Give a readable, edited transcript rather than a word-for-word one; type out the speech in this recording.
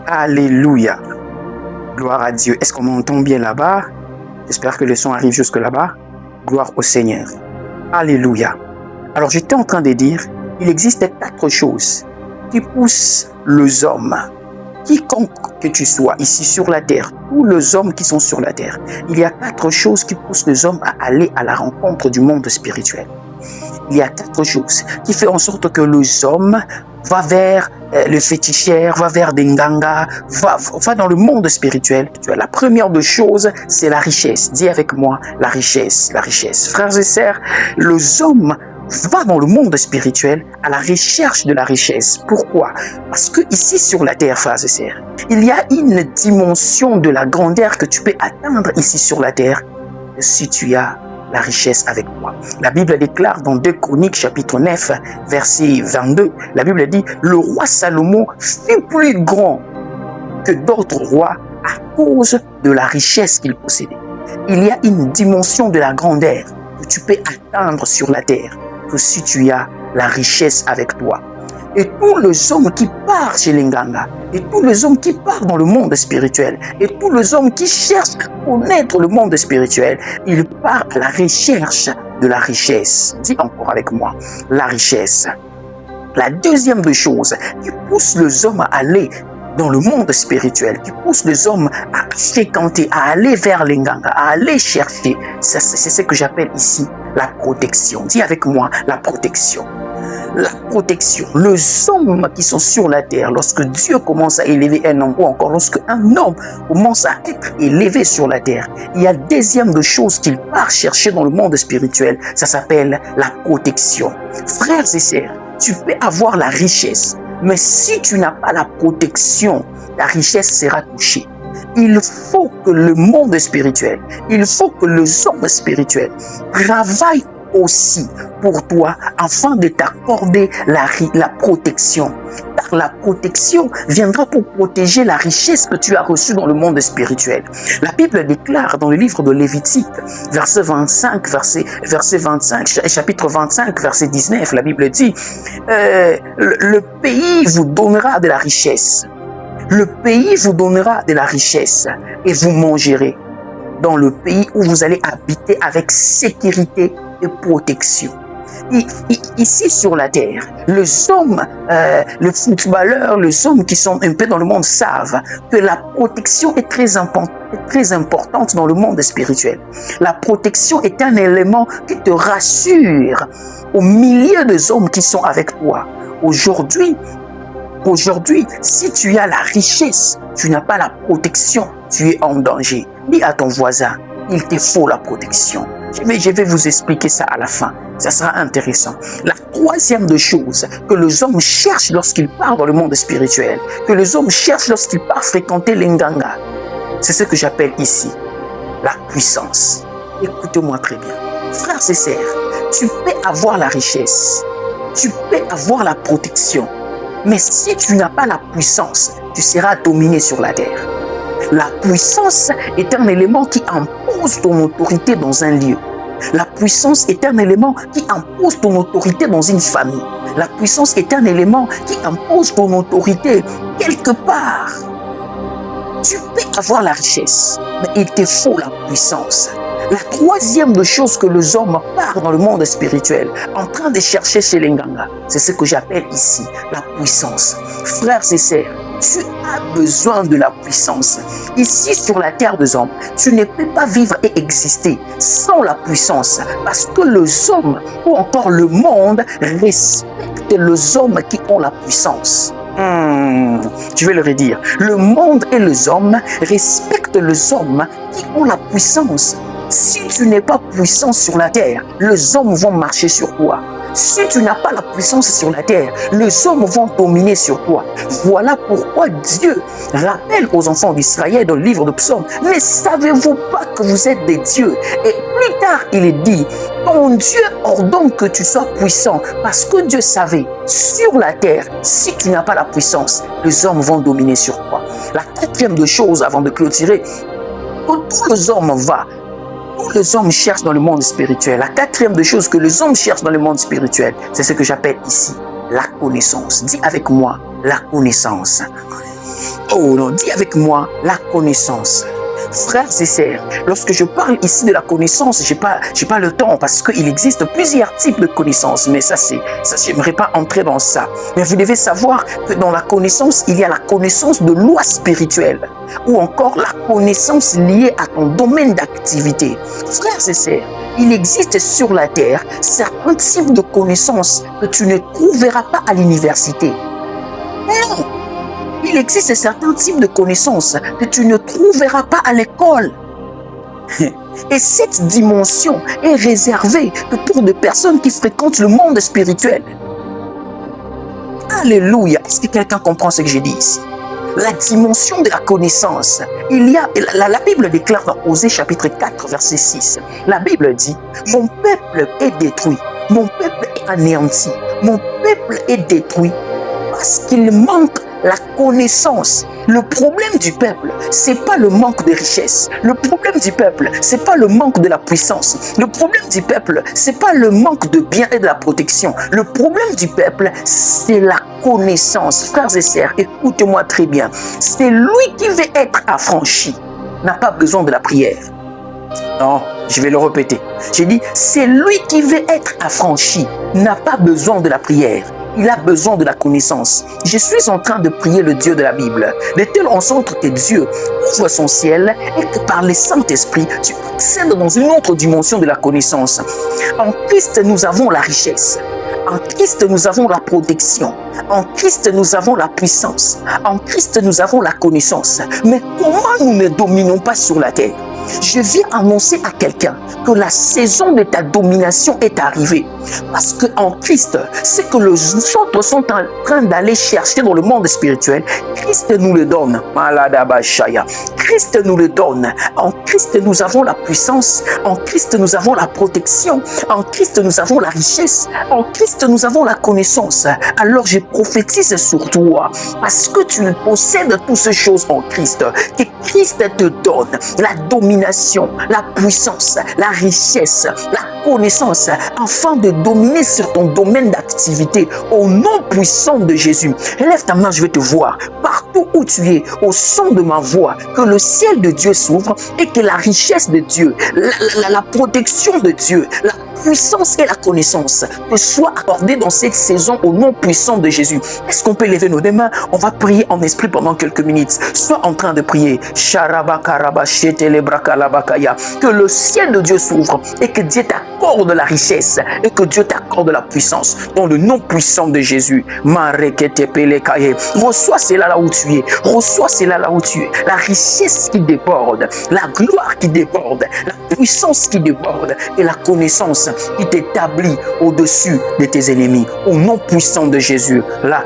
Alléluia. Gloire à Dieu. Est-ce qu'on m'entend bien là-bas? J'espère que le son arrive jusque là-bas. Gloire au Seigneur. Alléluia. Alors j'étais en train de dire, il existe 4 choses qui poussent les hommes, quiconque que tu sois ici sur la terre, tous les hommes qui sont sur la terre. Il y a 4 choses qui poussent les hommes à aller à la rencontre du monde spirituel. Il y a 4 choses qui font en sorte que les hommes va vers le féticheur, va vers des nganga, va dans le monde spirituel. La première des choses, c'est la richesse. Dis avec moi, la richesse, la richesse. Frères et sœurs, les hommes vont dans le monde spirituel à la recherche de la richesse. Pourquoi? Parce que ici sur la terre, frères et sœurs, il y a une dimension de la grandeur que tu peux atteindre ici sur la terre si tu as la richesse avec toi. La Bible déclare dans 2 Chroniques chapitre 9 verset 22, la Bible dit « Le roi Salomon fut plus grand que d'autres rois à cause de la richesse qu'il possédait. » Il y a une dimension de la grandeur que tu peux atteindre sur la terre que si tu as la richesse avec toi. Et tous les hommes qui partent chez les Nganga, et tous les hommes qui partent dans le monde spirituel, et tous les hommes qui cherchent à connaître le monde spirituel, ils partent à la recherche de la richesse. Dis encore avec moi, la richesse. La deuxième des choses qui pousse les hommes à aller dans le monde spirituel, qui pousse les hommes à fréquenter, à aller vers les Nganga, à aller chercher, c'est ce que j'appelle ici la protection. Dis avec moi, la protection. La protection. Les hommes qui sont sur la terre, lorsque Dieu commence à élever un homme, ou encore lorsque un homme commence à être élevé sur la terre, il y a deuxième de choses qu'il part chercher dans le monde spirituel, ça s'appelle la protection. Frères et sœurs, tu peux avoir la richesse, mais si tu n'as pas la protection, ta richesse sera touchée. Il faut que le monde spirituel, il faut que les hommes spirituels travaillent aussi pour toi afin de t'accorder la protection. Car la protection viendra pour protéger la richesse que tu as reçue dans le monde spirituel. La Bible déclare dans le livre de Lévitique, verset 25, chapitre 25, verset 19, la Bible dit le pays vous donnera de la richesse. Le pays vous donnera de la richesse et vous mangerez dans le pays où vous allez habiter avec sécurité et protection. Ici sur la terre, les hommes, les footballeurs, les hommes qui sont un peu dans le monde savent que la protection est très importante dans le monde spirituel. La protection est un élément qui te rassure au milieu des hommes qui sont avec toi. Aujourd'hui, si tu as la richesse, tu n'as pas la protection, tu es en danger. Dis à ton voisin, il te faut la protection. Je vais vous expliquer ça à la fin. Ça sera intéressant. La troisième des choses que les hommes cherchent lorsqu'ils partent dans le monde spirituel, que les hommes cherchent lorsqu'ils partent fréquenter les Nganga, c'est ce que j'appelle ici la puissance. Écoutez-moi très bien. Frères et sœurs, tu peux avoir la richesse, tu peux avoir la protection, mais si tu n'as pas la puissance, tu seras dominé sur la terre. La puissance est un élément qui impose ton autorité dans un lieu. La puissance est un élément qui impose ton autorité dans une famille. La puissance est un élément qui impose ton autorité quelque part. Tu peux avoir la richesse, mais il te faut la puissance. La troisième des choses que les hommes partent dans le monde spirituel, en train de chercher chez les Nganga, c'est ce que j'appelle ici la puissance. Frères et sœurs, tu as besoin de la puissance. Ici sur la terre des hommes, tu ne peux pas vivre et exister sans la puissance, parce que les hommes ou encore le monde respectent les hommes qui ont la puissance. Je vais le redire. Le monde et les hommes respectent les hommes qui ont la puissance. Si tu n'es pas puissant sur la terre, les hommes vont marcher sur toi. Si tu n'as pas la puissance sur la terre, les hommes vont dominer sur toi. Voilà pourquoi Dieu rappelle aux enfants d'Israël dans le livre de Psaumes, ne savez-vous pas que vous êtes des dieux? Et plus tard, il est dit, ton Dieu ordonne que tu sois puissant, parce que Dieu savait, sur la terre, si tu n'as pas la puissance, les hommes vont dominer sur toi. La quatrième des choses, avant de clôturer, que tous les hommes tous les hommes cherchent dans le monde spirituel. La quatrième des choses que les hommes cherchent dans le monde spirituel, c'est ce que j'appelle ici la connaissance. Dis avec moi, la connaissance. Oh non, dis avec moi la connaissance. Frères et sœurs, lorsque je parle ici de la connaissance, j'ai pas le temps parce qu'il existe plusieurs types de connaissances, mais ça, j'aimerais pas entrer dans ça. Mais vous devez savoir que dans la connaissance, il y a la connaissance de loi spirituelle ou encore la connaissance liée à ton domaine d'activité. Frères et sœurs, il existe sur la terre certains types de connaissances que tu ne trouveras pas à l'université. Non! Il existe certains types de connaissances que tu ne trouveras pas à l'école. Et cette dimension est réservée que pour des personnes qui fréquentent le monde spirituel. Alléluia. Est-ce que quelqu'un comprend ce que j'ai dit ici? La dimension de la connaissance. La Bible déclare dans Osée chapitre 4, verset 6. La Bible dit, mon peuple est détruit, mon peuple est anéanti, mon peuple est détruit parce qu'il manque la connaissance. Le problème du peuple, c'est pas le manque de richesse. Le problème du peuple, c'est pas le manque de la puissance. Le problème du peuple, c'est pas le manque de bien et de la protection. Le problème du peuple, c'est la connaissance. Frères et sœurs, écoutez-moi très bien. C'est lui qui veut être affranchi, n'a pas besoin de la prière. Non, je vais le répéter. J'ai dit, c'est lui qui veut être affranchi, n'a pas besoin de la prière. Il a besoin de la connaissance. Je suis en train de prier le Dieu de la Bible, de telle en sorte que Dieu ouvre son ciel et que par le Saint-Esprit, tu accèdes dans une autre dimension de la connaissance. En Christ, nous avons la richesse. En Christ, nous avons la protection. En Christ, nous avons la puissance. En Christ, nous avons la connaissance. Mais comment nous ne dominons pas sur la terre? Je viens annoncer à quelqu'un que la saison de ta domination est arrivée. Parce qu'en Christ, ce que les autres sont en train d'aller chercher dans le monde spirituel, Christ nous le donne. Christ nous le donne. En Christ, nous avons la puissance. En Christ, nous avons la protection. En Christ, nous avons la richesse. En Christ, nous avons la connaissance. Alors, je prophétise sur toi. Parce que tu possèdes toutes ces choses en Christ. Que Christ te donne la domination, la puissance, la richesse, la connaissance, afin de dominer sur ton domaine d'activité au nom puissant de Jésus. Lève ta main, je vais te voir. Partout où tu es, au son de ma voix, que le ciel de Dieu s'ouvre et que la richesse de Dieu, la protection de Dieu, la puissance et la connaissance te soient accordées dans cette saison au nom puissant de Jésus. Est-ce qu'on peut lever nos deux mains? On va prier en esprit pendant quelques minutes. Sois en train de prier. Que le ciel de Dieu s'ouvre et que Dieu t'accorde la richesse et que Dieu t'accorde la puissance dans le nom puissant de Jésus. Reçois cela là où tu es. Reçois cela là où tu es. La richesse qui déborde, la gloire qui déborde, la puissance qui déborde et la connaissance qui t'établit au-dessus de tes ennemis. Au nom puissant de Jésus. La